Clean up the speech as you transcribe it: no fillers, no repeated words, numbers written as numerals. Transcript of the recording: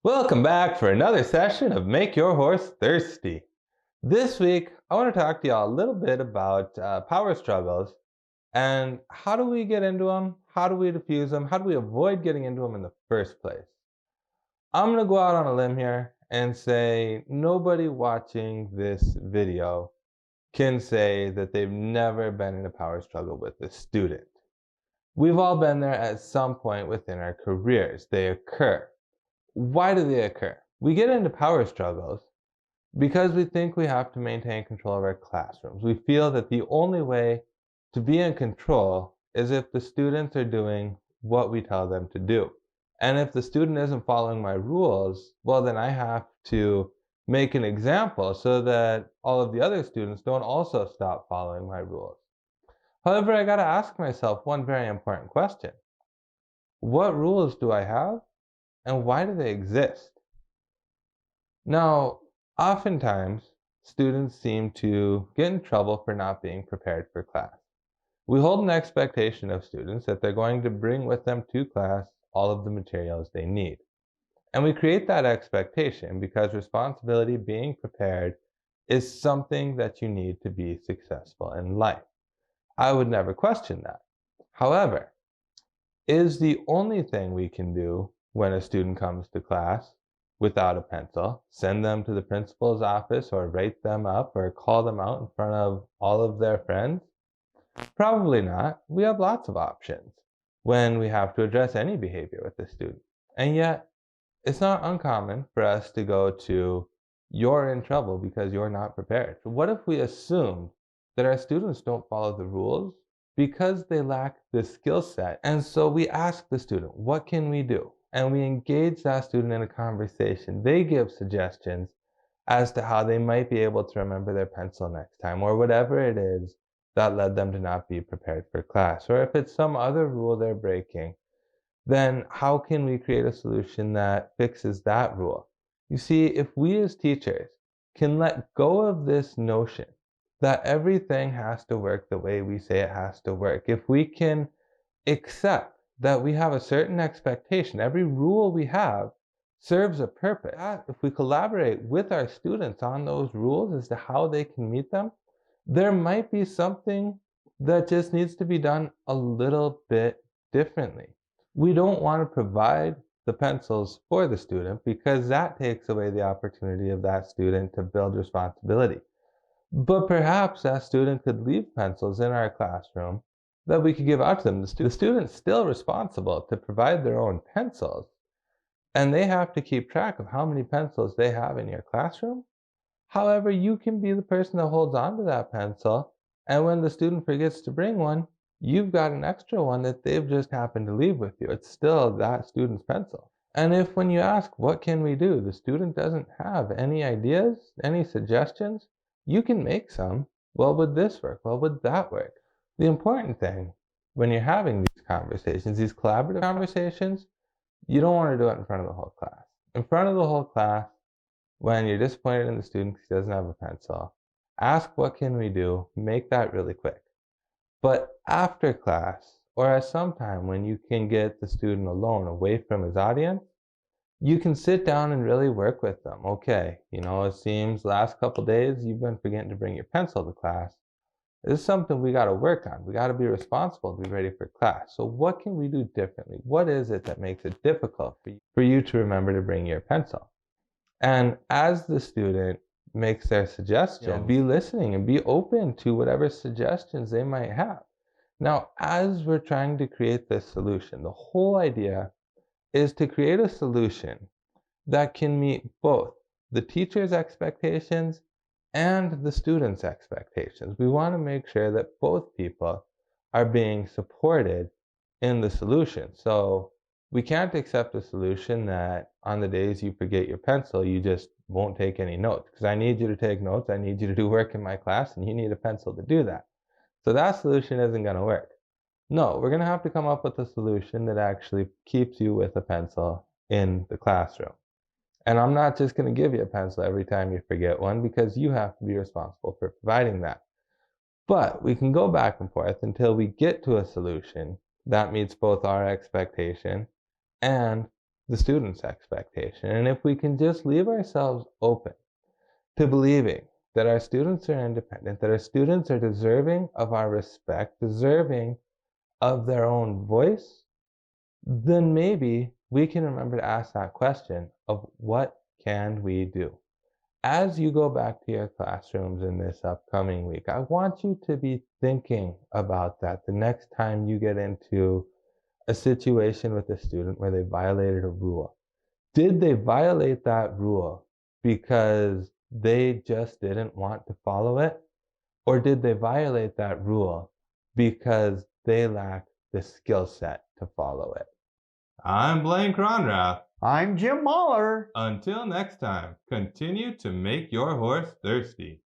Welcome back for another session of Make Your Horse Thirsty. This week, I want to talk to y'all a little bit about power struggles and how do we get into them? How do we diffuse them? How do we avoid getting into them in the first place? I'm going to go out on a limb here and say nobody watching this video can say that they've never been in a power struggle with a student. We've all been there at some point within our careers. They occur. Why do they occur? We get into power struggles because we think we have to maintain control of our classrooms. We feel that the only way to be in control is if the students are doing what we tell them to do. And if the student isn't following my rules, well, then I have to make an example so that all of the other students don't also stop following my rules. However, I got to ask myself one very important question. What rules do I have? And why do they exist? Now, oftentimes, students seem to get in trouble for not being prepared for class. We hold an expectation of students that they're going to bring with them to class all of the materials they need. And we create that expectation because responsibility, being prepared, is something that you need to be successful in life. I would never question that. However, is the only thing we can do when a student comes to class without a pencil, send them to the principal's office or write them up or call them out in front of all of their friends? Probably not. We have lots of options when we have to address any behavior with a student. And yet, it's not uncommon for us to go to, you're in trouble because you're not prepared. So what if we assume that our students don't follow the rules because they lack the skill set? And so we ask the student, what can we do? And we engage that student in a conversation. They give suggestions as to how they might be able to remember their pencil next time, or whatever it is that led them to not be prepared for class. Or if it's some other rule they're breaking, then how can we create a solution that fixes that rule? You see, if we as teachers can let go of this notion that everything has to work the way we say it has to work, if we can accept that we have a certain expectation, every rule we have serves a purpose. If we collaborate with our students on those rules as to how they can meet them, there might be something that just needs to be done a little bit differently. We don't want to provide the pencils for the student because that takes away the opportunity of that student to build responsibility. But perhaps that student could leave pencils in our classroom that we could give out to them. The student's still responsible to provide their own pencils, and they have to keep track of how many pencils they have in your classroom. However, you can be the person that holds on to that pencil, and when the student forgets to bring one, you've got an extra one that they've just happened to leave with you. It's still that student's pencil. And if when you ask, what can we do, the student doesn't have any ideas, any suggestions, you can make some. Well, would this work? Well, would that work? The important thing when you're having these conversations, these collaborative conversations, you don't want to do it in front of the whole class. In front of the whole class, when you're disappointed in the student because he doesn't have a pencil, ask what can we do, make that really quick. But after class, or at some time when you can get the student alone, away from his audience, you can sit down and really work with them. Okay, it seems last couple days you've been forgetting to bring your pencil to class. This is something we got to work on. We got to be responsible to be ready for class. So what can we do differently? What is it that makes it difficult for you to remember to bring your pencil? And as the student makes their suggestion, be listening and be open to whatever suggestions they might have. Now, as we're trying to create this solution, the whole idea is to create a solution that can meet both the teacher's expectations and the student's expectations. We want to make sure that both people are being supported in the solution. So we can't accept a solution that on the days you forget your pencil, you just won't take any notes. Because I need you to take notes, I need you to do work in my class, and you need a pencil to do that. So that solution isn't going to work. No, we're going to have to come up with a solution that actually keeps you with a pencil in the classroom. And I'm not just going to give you a pencil every time you forget one because you have to be responsible for providing that. But we can go back and forth until we get to a solution that meets both our expectation and the student's expectation. And if we can just leave ourselves open to believing that our students are independent, that our students are deserving of our respect, deserving of their own voice, then maybe we can remember to ask that question of what can we do? As you go back to your classrooms in this upcoming week, I want you to be thinking about that the next time you get into a situation with a student where they violated a rule. Did they violate that rule because they just didn't want to follow it? Or did they violate that rule because they lack the skill set to follow it? I'm Blaine Cronrath. I'm Jim Mahler. Until next time, continue to make your horse thirsty.